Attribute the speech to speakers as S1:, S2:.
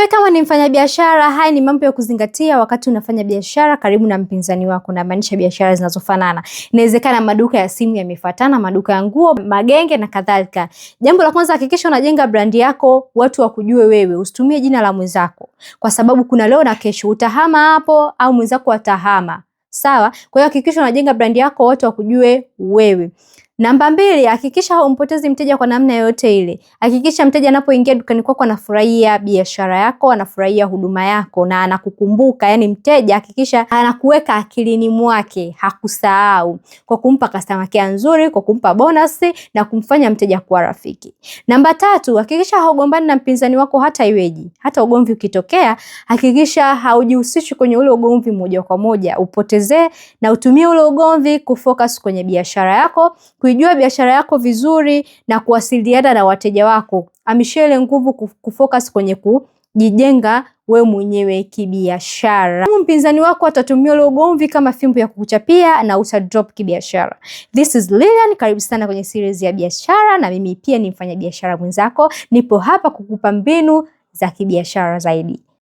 S1: Wewe kama ni mfanyabiashara, haya ni mambo ya kuzingatia wakati unafanya biashara karibu na mpinzani wako, na maanisha biashara zinazofanana. Inawezekana maduka ya simu yamefuatana, maduka ya nguo, magenge na kadhalika. Jambo la kwanza, hakikisha unajenga brand yako, watu wakujue wewe. Usitumie jina la mwenzako, kwa sababu kuna leo na kesho utahama hapo au mwenzako atahama. Sawa? Kwa hiyo hakikisha unajenga brand yako, watu wakujue wewe. Namba 2, hakikisha humpotezi mteja kwa namna yoyote ile. Hakikisha mteja anapoingia dukani kwako anafurahia biashara yako, anafurahia huduma yako na anakukumbuka. Yani mteja hakikisha anakuweka akilini mwake, hakusahau, kwa kumpa customer care nzuri, kwa kumpa bonus na kumfanya mteja kuwa rafiki. Namba 3, hakikisha haugombani na mpinzani wako hata iweje. Hata ugomvi ukitokea, hakikisha haujihusishi kwenye ule ugomvi moja kwa moja. Upotezee na utumie ule ugomvi kufocus kwenye biashara yako, kuijua biashara yako vizuri na kuwasiliana na wateja wako. Amishia ile nguvu kufocus kwenye kujijenga we mwenyewe kibiashara. Mpinzani wako atatumia ule ugomvi kama fimbo ya kukuchapia na utadrop kibiashara. This is Lilian, karibu sana kwenye series ya biashara, na mimi pia ni mfanya biashara mwenzako. Nipo hapa kukupa mbinu za kibiashara zaidi.